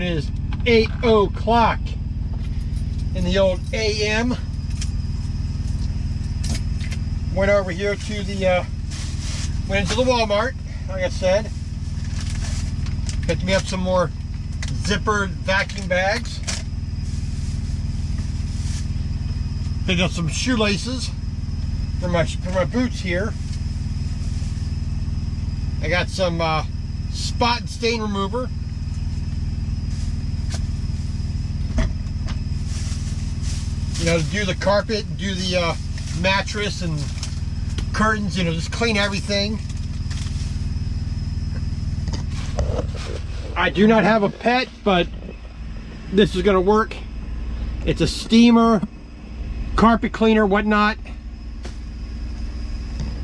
it is 8 o'clock in the old AM. Went over here to the, went into the Walmart, like I said. Picked me up some more zippered vacuum bags. Picked up some shoelaces for my boots here. I got some spot and stain remover. You know, to do the carpet, do the mattress and curtains, you know, just clean everything. I do not have a pet, but this is gonna work. It's a steamer, carpet cleaner, whatnot.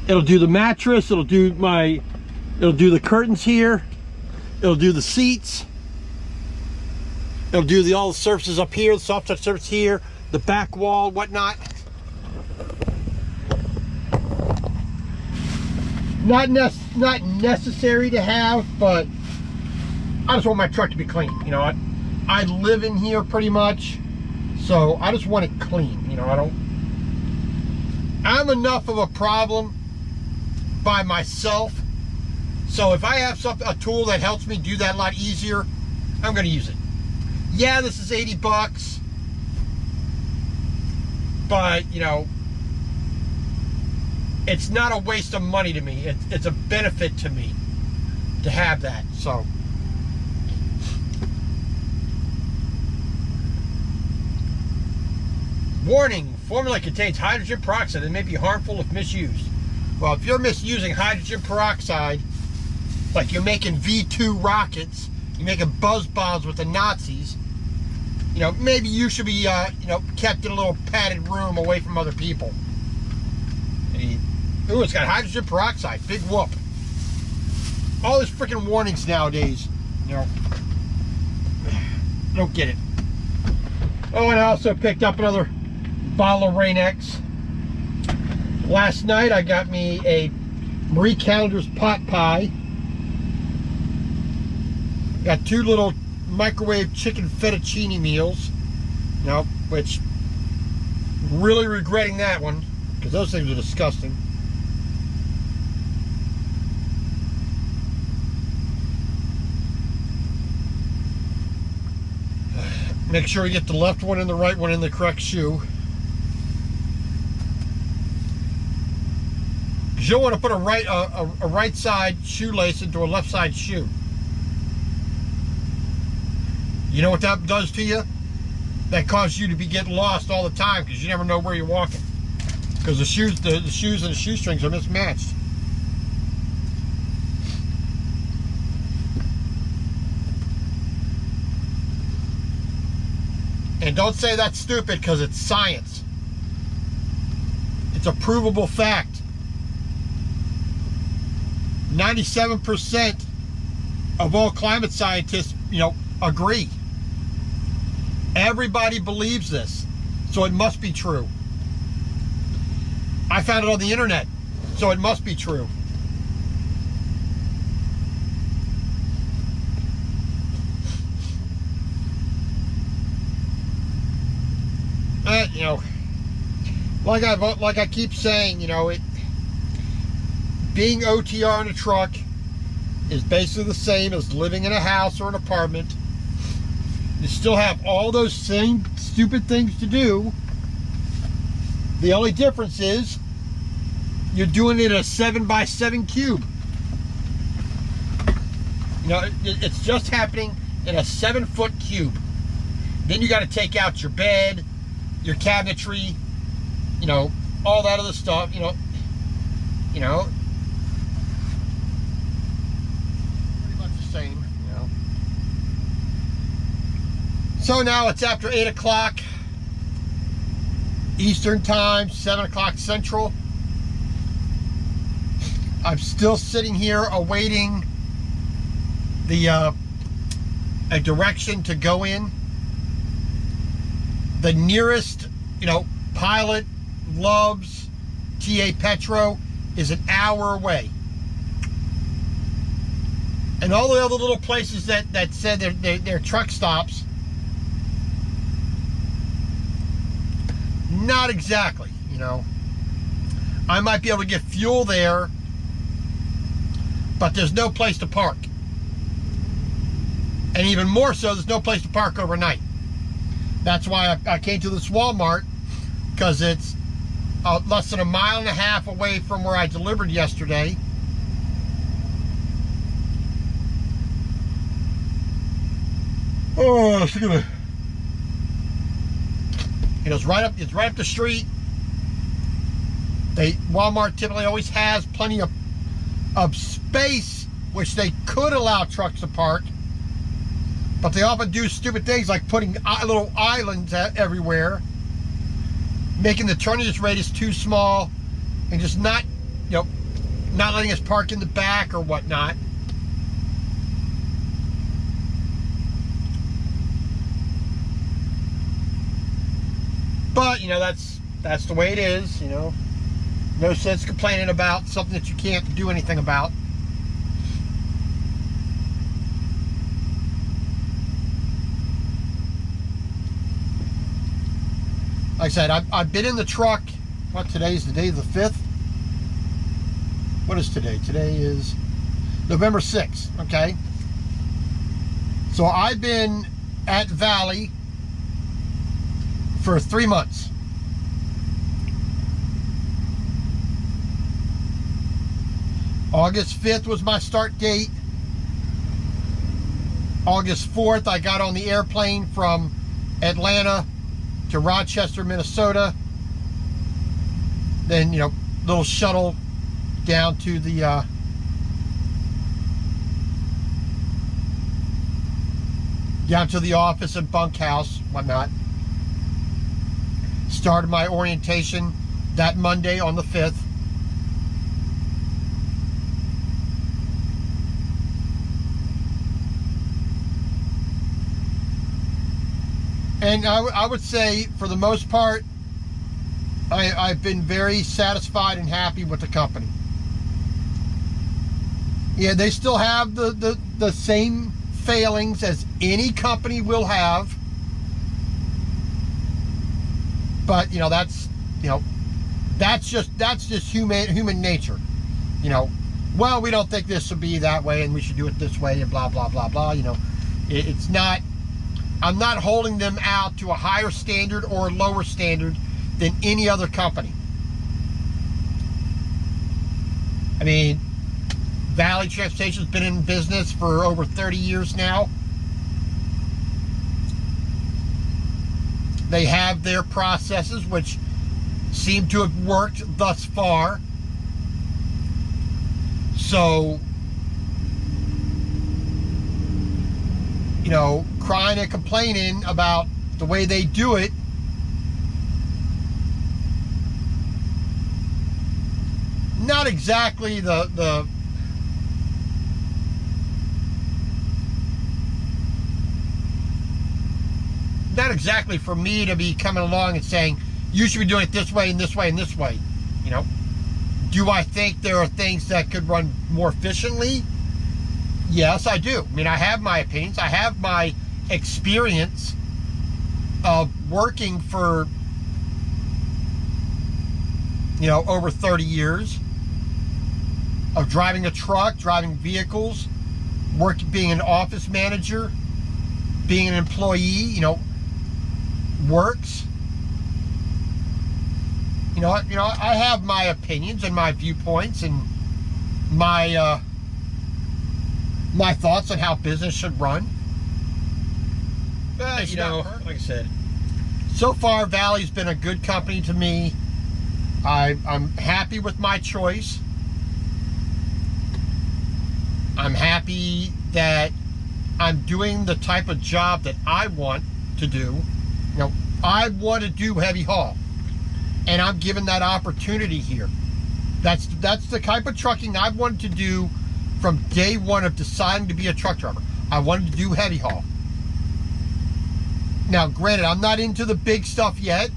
It'll do the mattress, it'll do the curtains here, it'll do the seats, it'll do all the surfaces up here, the soft touch surface here, the back wall, whatnot. Not necessary to have, but I just want my truck to be clean. You know, I live in here pretty much, so I just want it clean. You know, I'm enough of a problem by myself, so if I have a tool that helps me do that a lot easier, I'm going to use it. Yeah, this is 80 bucks, but you know, it's not a waste of money to me. It's a benefit to me to have that. So warning, formula contains hydrogen peroxide that may be harmful if misused. Well, if you're misusing hydrogen peroxide, like you're making V2 rockets, you're making buzz bombs with the Nazis, you know, maybe you should be, you know, kept in a little padded room away from other people. Ooh, it's got hydrogen peroxide, big whoop. All these freaking warnings nowadays, you know, don't get it. Oh, and I also picked up another bottle of Rain X. Last night I got me a Marie Callender's pot pie. Got 2 little microwave chicken fettuccine meals, you know, which really regretting that one because those things are disgusting. Make sure you get the left one and the right one in the correct shoe. Because you'll want to put a right side shoelace into a left side shoe. You know what that does to you? That causes you to be getting lost all the time because you never know where you're walking. Because the shoes and the shoestrings are mismatched. And don't say that's stupid because it's science. It's a provable fact. 97% of all climate scientists, you know, agree. Everybody believes this, so it must be true. I found it on the internet, so it must be true. You know, like I keep saying, you know, being OTR in a truck is basically the same as living in a house or an apartment. You still have all those same stupid things to do. The only difference is you're doing it in a 7x7 cube. You know, it's just happening in a 7-foot cube. Then you got to take out your bed, your cabinetry, you know, all that other stuff, you know, pretty much the same, you know. So now it's after 8 o'clock Eastern time, 7 o'clock Central. I'm still sitting here awaiting the a direction to go in. The nearest, you know, Pilot, Love's, TA Petro is an hour away. and all the other little places that said they're truck stops. Not exactly, you know. I might be able to get fuel there, but there's no place to park. And even more so, there's no place to park overnight. That's why I came to this Walmart, because it's less than 1.5 miles away from where I delivered yesterday. Oh, look at it. It's right up the street. Walmart typically always has plenty of space, which they could allow trucks to park, but they often do stupid things like putting little islands everywhere, making the turning radius too small, and just not letting us park in the back or whatnot. But that's the way it is. No sense complaining about something that you can't do anything about. Like I said, I've been in the truck. What, today's the day of the 5th? What is today? Today is November 6th, okay? So I've been at Valley for 3 months. August 5th was my start date. August 4th, I got on the airplane from Atlanta to Rochester, Minnesota. Then, little shuttle down to the office and bunkhouse, whatnot. Started my orientation that Monday on the 5th. And I would say, for the most part, I've been very satisfied and happy with the company. Yeah, they still have the same failings as any company will have. But that's just human nature. Well, we don't think this should be that way, and we should do it this way, and blah blah blah blah. It's not. I'm not holding them out to a higher standard or a lower standard than any other company. I mean, Valley Transportation has been in business for over 30 years now. They have their processes, which seem to have worked thus far. So, crying and complaining about the way they do it, not exactly not exactly for me to be coming along and saying, you should be doing it this way and this way and this way. Do I think there are things that could run more efficiently? Yes, I do. I mean, I have my opinions. I have my experience of working for, over 30 years, of driving a truck, driving vehicles, being an office manager, being an employee, works. I have my opinions and my viewpoints and my thoughts on how business should run. But, like I said, so far Valley's been a good company to me. I'm happy with my choice. I'm happy that I'm doing the type of job that I want to do. I want to do heavy haul, and I'm given that opportunity here. That's the type of trucking I've wanted to do from day one of deciding to be a truck driver. I wanted to do heavy haul. Now, granted, I'm not into the big stuff yet.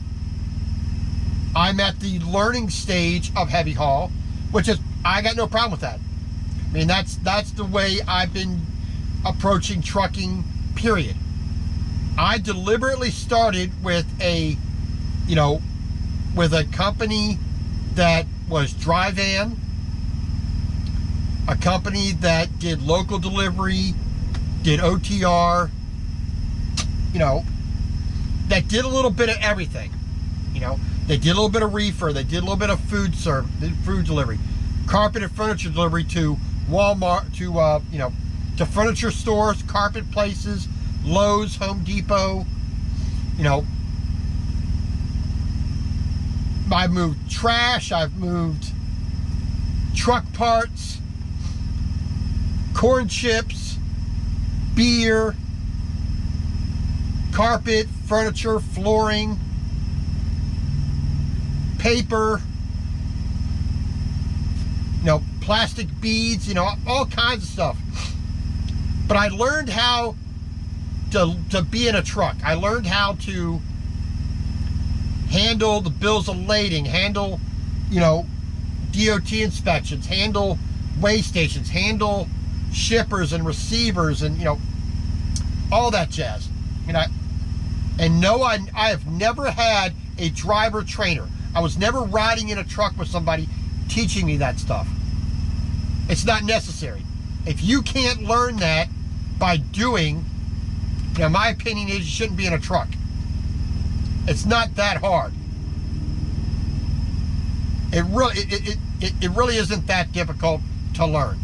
I'm at the learning stage of heavy haul, which is, I got no problem with that. I mean, that's the way I've been approaching trucking, period. I deliberately started with a company that was dry van, a company that did local delivery, did OTR, that did a little bit of everything. They did a little bit of reefer, they did a little bit of food delivery, carpet and furniture delivery to Walmart, to furniture stores, carpet places, Lowe's, Home Depot. I've moved trash, I've moved truck parts, corn chips, beer, carpet, furniture, flooring, paper, plastic beads, all kinds of stuff. But I learned how to be in a truck. I learned how to handle the bills of lading, handle, DOT inspections, handle weigh stations, handle shippers and receivers, and, all that jazz. I have never had a driver trainer. I was never riding in a truck with somebody teaching me that stuff. It's not necessary. If you can't learn that by doing, my opinion is you shouldn't be in a truck. It's not that hard. It really isn't that difficult to learn.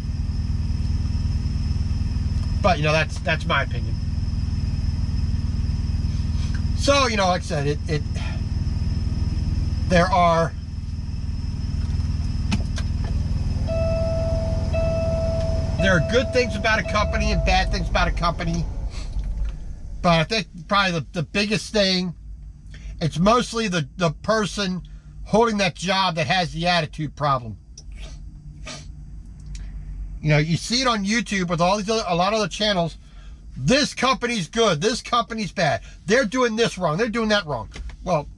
But that's my opinion. So like I said, there are good things about a company and bad things about a company. But I think probably the biggest thing, it's mostly the person holding that job that has the attitude problem. You see it on YouTube with all these a lot of other channels. This company's good, this company's bad. They're doing this wrong, they're doing that wrong. Well,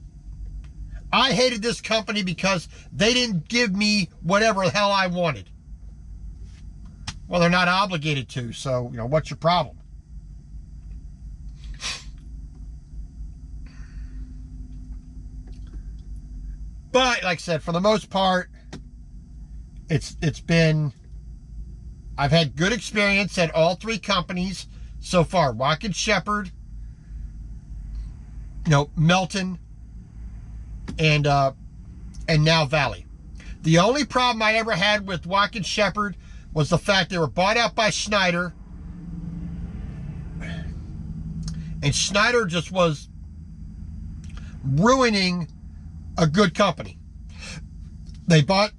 I hated this company because they didn't give me whatever the hell I wanted. Well, they're not obligated to, so, what's your problem? But, like I said, for the most part, it's been, I've had good experience at all three companies so far. Watkins Shepherd, Melton, and now Valley. The only problem I ever had with Watkins Shepherd was the fact they were bought out by Schneider, and Schneider just was ruining a good company. They bought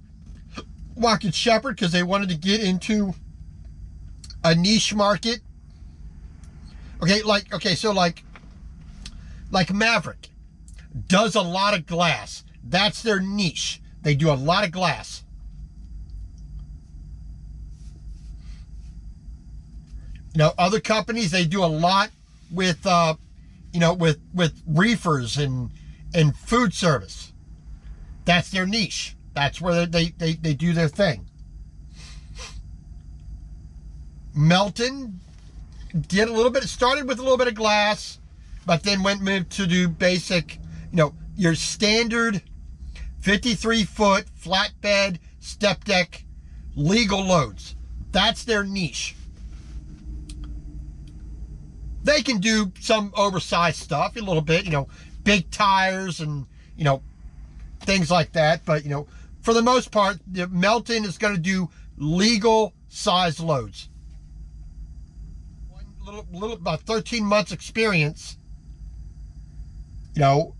Watkins Shepherd because they wanted to get into a niche market. So Maverick does a lot of glass. That's their niche. They do a lot of glass. Other companies, they do a lot with with reefers and food service. That's their niche. That's where they do their thing. Melton did a little bit, started with a little bit of glass, but then moved to do basic, your standard 53-foot flatbed, step deck, legal loads. That's their niche. They can do some oversized stuff, a little bit, big tires and, things like that. But, for the most part, Melton is going to do legal size loads. One little about 13 months experience, and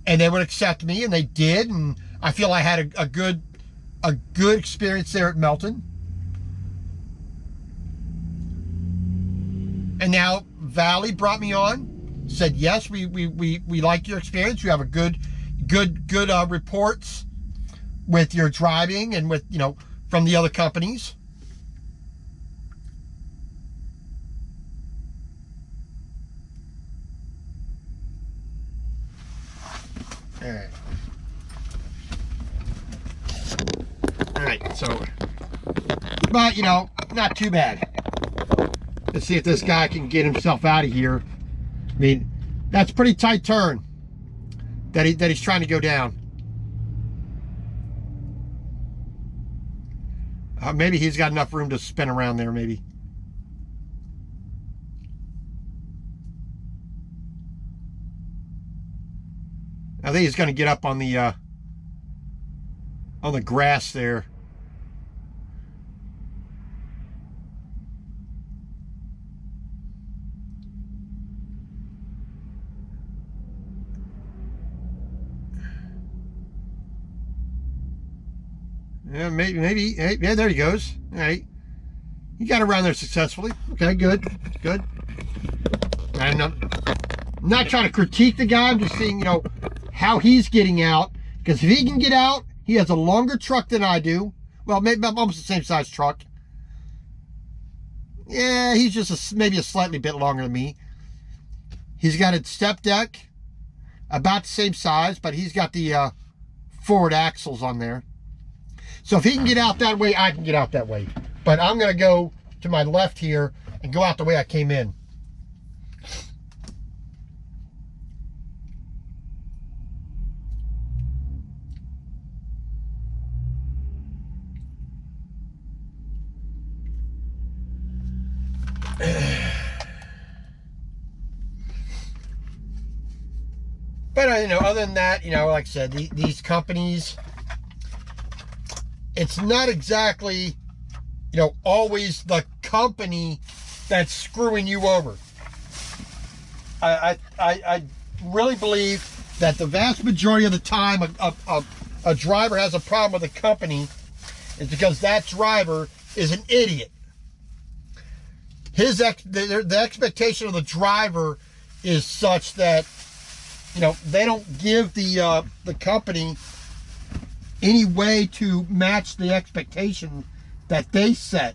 they would accept me, and they did, and I feel I had a good experience there at Melton. And now Valley brought me on, said, yes, we like your experience. You have a good reports with your driving and with, from the other companies. All right. right, so, but, you know, not too bad. Let's see if this guy can get himself out of here. I mean, that's a pretty tight turn that he's trying to go down. Maybe he's got enough room to spin around there, maybe. I think he's going to get up on the grass there. Yeah, maybe. Yeah, there he goes. All right. He got around there successfully. Okay, good. Good. I'm not trying to critique the guy. I'm just seeing, you know, how he's getting out. Because if he can get out, he has a longer truck than I do. Well, maybe almost the same size truck. Yeah, he's just maybe a slightly bit longer than me. He's got a step deck, about the same size, but he's got the forward axles on there. So if he can get out that way, I can get out that way. But I'm going to go to my left here and go out the way I came in. But, you know, other than that, you know, like I said, these companies, it's not exactly, you know, always the company that's screwing you over. I really believe that the vast majority of the time a driver has a problem with a company is because that driver is an idiot. The expectation of the driver is such that, you know, they don't give the company any way to match the expectation that they set.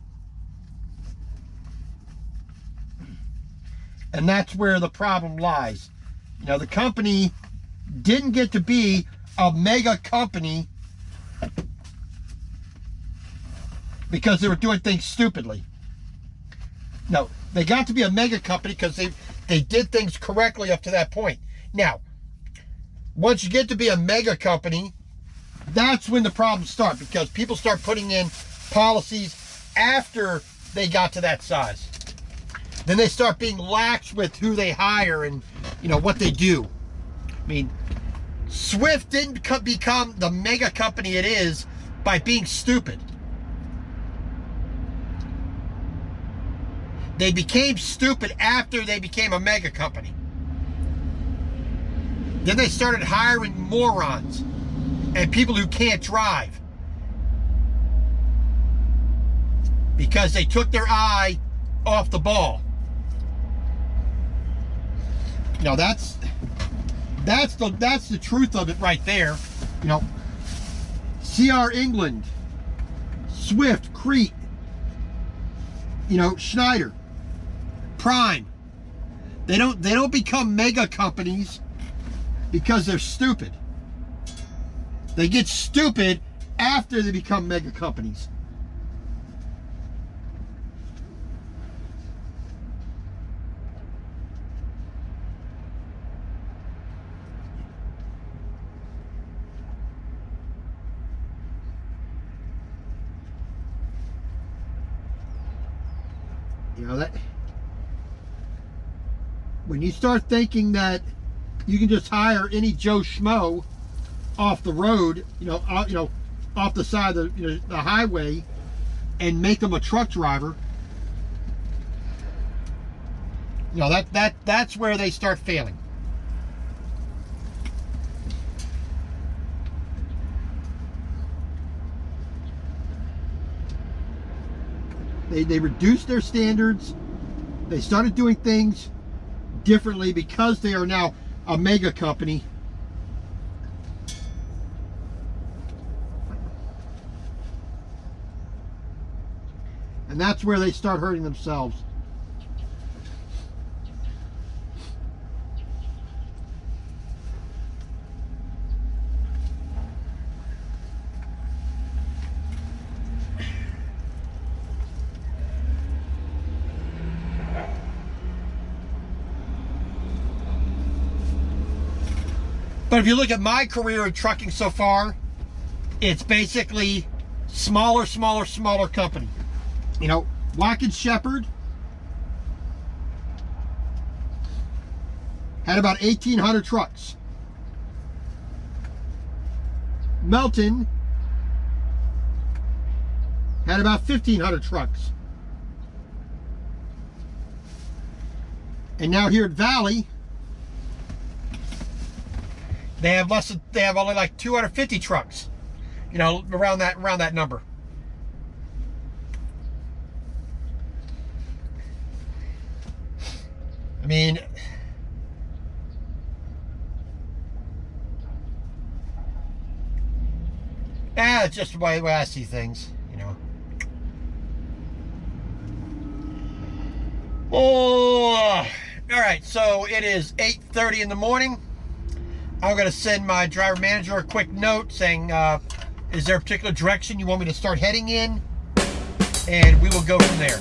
And that's where the problem lies. You know, the company didn't get to be a mega company because they were doing things stupidly. No, they got to be a mega company because they did things correctly up to that point. Now, once you get to be a mega company, that's when the problems start, because people start putting in policies after they got to that size. Then they start being lax with who they hire and, you know, what they do. I mean, Swift didn't become the mega company it is by being stupid. They became stupid after they became a mega company. Then they started hiring morons and people who can't drive because they took their eye off the ball. You know, that's the truth of it right there. You know, CR England, Swift, Crete, you know, Schneider, Prime. They don't become mega companies because they're stupid. They get stupid after they become mega companies. You know, that when you start thinking that you can just hire any Joe Schmo off the road, off the side of the highway, and make them a truck driver, you know, that's where they start failing. They reduced their standards. They started doing things differently because they are now a mega company. And that's where they start hurting themselves. But if you look at my career in trucking so far, it's basically smaller company. You know, Watkins Shepherd had about 1,800 trucks. Melton had about 1,500 trucks. And now here at Valley, they have only like 250 trucks. You know, around that number. I mean, it's just the way I see things, you know. Oh, all right, so it is 8:30 in the morning. I'm going to send my driver manager a quick note saying, is there a particular direction you want me to start heading in? And we will go from there.